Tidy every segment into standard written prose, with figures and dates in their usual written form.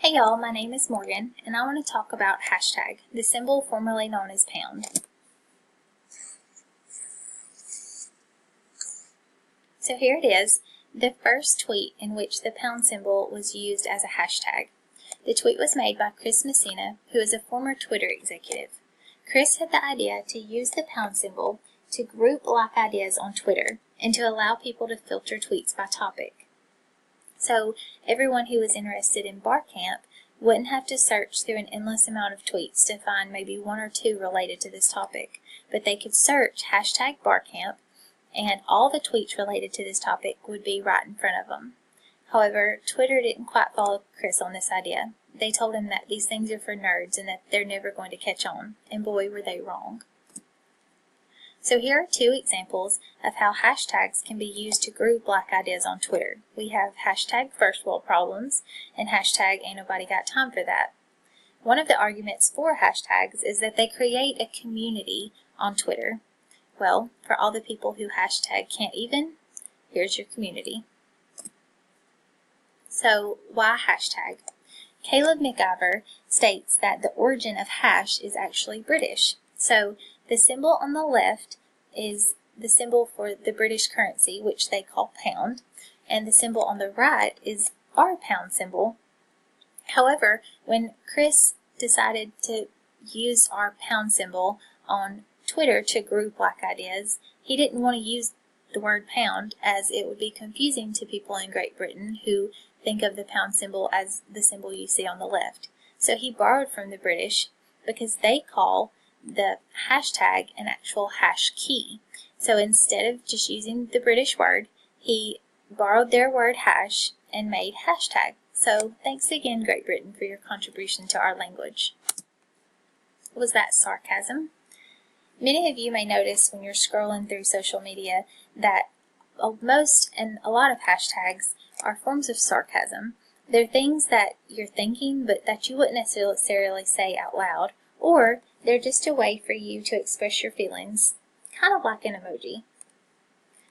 Hey y'all, my name is Morgan, and I want to talk about hashtag, the symbol formerly known as pound. So here it is, the first tweet in which the pound symbol was used as a hashtag. The tweet was made by Chris Messina, who is a former Twitter executive. Chris had the idea to use the pound symbol to group like ideas on Twitter and to allow people to filter tweets by topic. So everyone who was interested in Barcamp wouldn't have to search through an endless amount of tweets to find maybe one or two related to this topic, but they could search hashtag Barcamp and all the tweets related to this topic would be right in front of them. However, Twitter didn't quite follow Chris on this idea. They told him that these things are for nerds and that they're never going to catch on, and boy were they wrong. So here are two examples of how hashtags can be used to group like ideas on Twitter. We have hashtag first world problems and hashtag ain't nobody got time for that. One of the arguments for hashtags is that they create a community on Twitter. Well, for all the people who hashtag can't even, here's your community. So why hashtag? Caleb McIver states that the origin of hash is actually British. So the symbol on the left is the symbol for the British currency, which they call pound, and the symbol on the right is our pound symbol. However, when Chris decided to use our pound symbol on Twitter to group like ideas, he didn't want to use the word pound as it would be confusing to people in Great Britain who think of the pound symbol as the symbol you see on the left. So he borrowed from the British because they call the hashtag an actual hash key. So instead of just using the British word, he borrowed their word hash and made hashtag. So thanks again, Great Britain, for your contribution to our language. Was that sarcasm? Many of you may notice when you're scrolling through social media that most and a lot of hashtags are forms of sarcasm. They're things that you're thinking but that you wouldn't necessarily say out loud, or they're just a way for you to express your feelings, kind of like an emoji.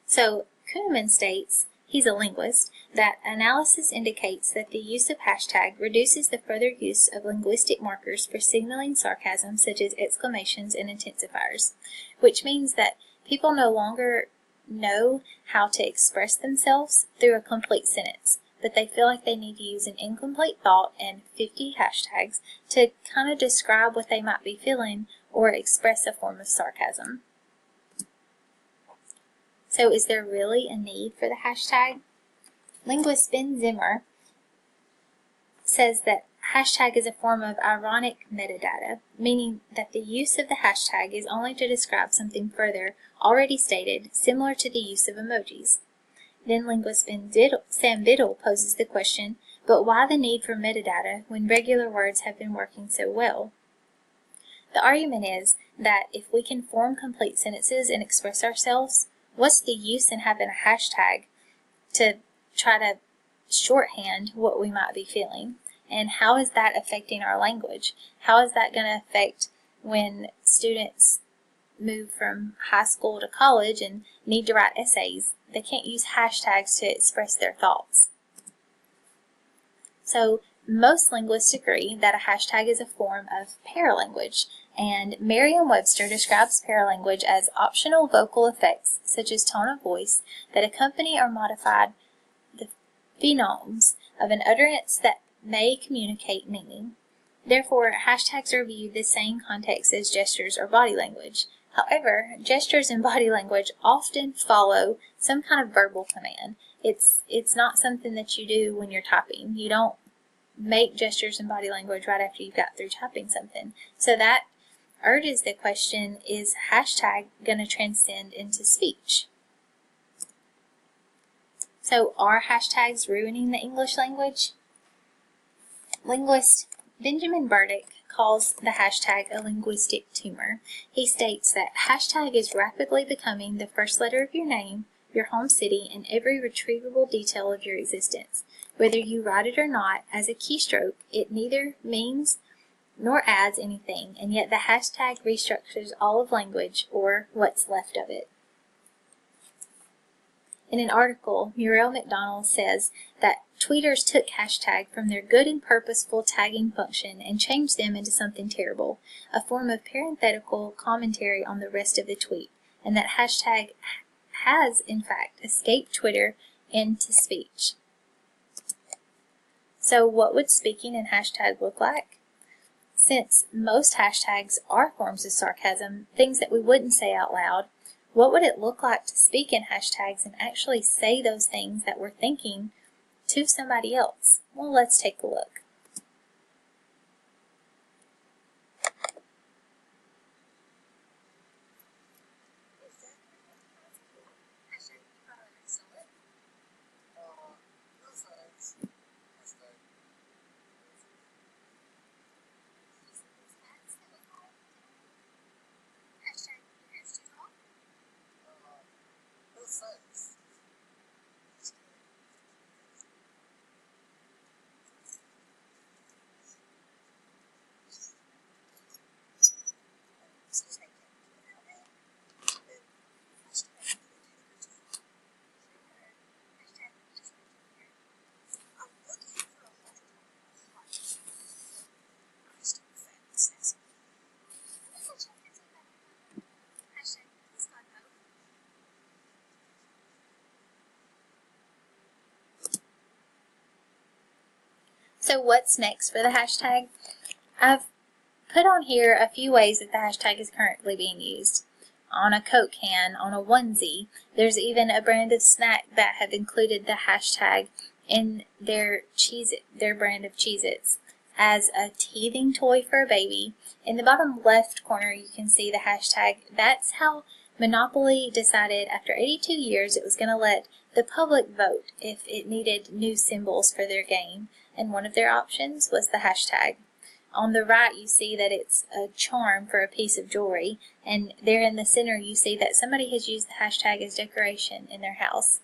So Kuhneman states, he's a linguist, that analysis indicates that the use of hashtag reduces the further use of linguistic markers for signaling sarcasm such as exclamations and intensifiers, which means that people no longer know how to express themselves through a complete sentence, but they feel like they need to use an incomplete thought and 50 hashtags to kind of describe what they might be feeling or express a form of sarcasm. So is there really a need for the hashtag? Linguist Ben Zimmer says that hashtag is a form of ironic metadata, meaning that the use of the hashtag is only to describe something further already stated, similar to the use of emojis. Then linguist Sam Biddle poses the question, but why the need for metadata when regular words have been working so well? The argument is that if we can form complete sentences and express ourselves, what's the use in having a hashtag to try to shorthand what we might be feeling? And how is that affecting our language? How is that going to affect when students move from high school to college and need to write essays? They can't use hashtags to express their thoughts. So most linguists agree that a hashtag is a form of paralanguage, and Merriam-Webster describes paralanguage as optional vocal effects such as tone of voice that accompany or modify the phonemes of an utterance that may communicate meaning. Therefore, hashtags are viewed the same context as gestures or body language. However, gestures and body language often follow some kind of verbal command. It's not something that you do when you're typing. You don't make gestures and body language right after you've got through typing something. So that urges the question, is hashtag going to transcend into speech? So are hashtags ruining the English language? Linguist Benjamin Burdick calls the hashtag a linguistic tumor. He states that hashtag is rapidly becoming the first letter of your name, your home city, and every retrievable detail of your existence. Whether you write it or not, as a keystroke, it neither means nor adds anything, and yet the hashtag restructures all of language, or what's left of it. In an article, Muriel McDonald says that Tweeters took hashtag from their good and purposeful tagging function and changed them into something terrible, a form of parenthetical commentary on the rest of the tweet, and that hashtag has, in fact, escaped Twitter into speech. So what would speaking in hashtag look like? Since most hashtags are forms of sarcasm, things that we wouldn't say out loud, what would it look like to speak in hashtags and actually say those things that we're thinking to somebody else? Well, let's take a look. So what's next for the hashtag? I've put on here a few ways that the hashtag is currently being used. On a Coke can, on a onesie. There's even a brand of snack that have included the hashtag in their brand of Cheez-Its. As a teething toy for a baby, in the bottom left corner you can see the hashtag. That's how Monopoly decided after 82 years it was going to let the public vote if it needed new symbols for their game, and one of their options was the hashtag. On the right you see that it's a charm for a piece of jewelry, and there in the center you see that somebody has used the hashtag as decoration in their house.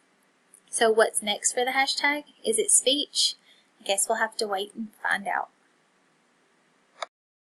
So what's next for the hashtag? Is it speech? I guess we'll have to wait and find out.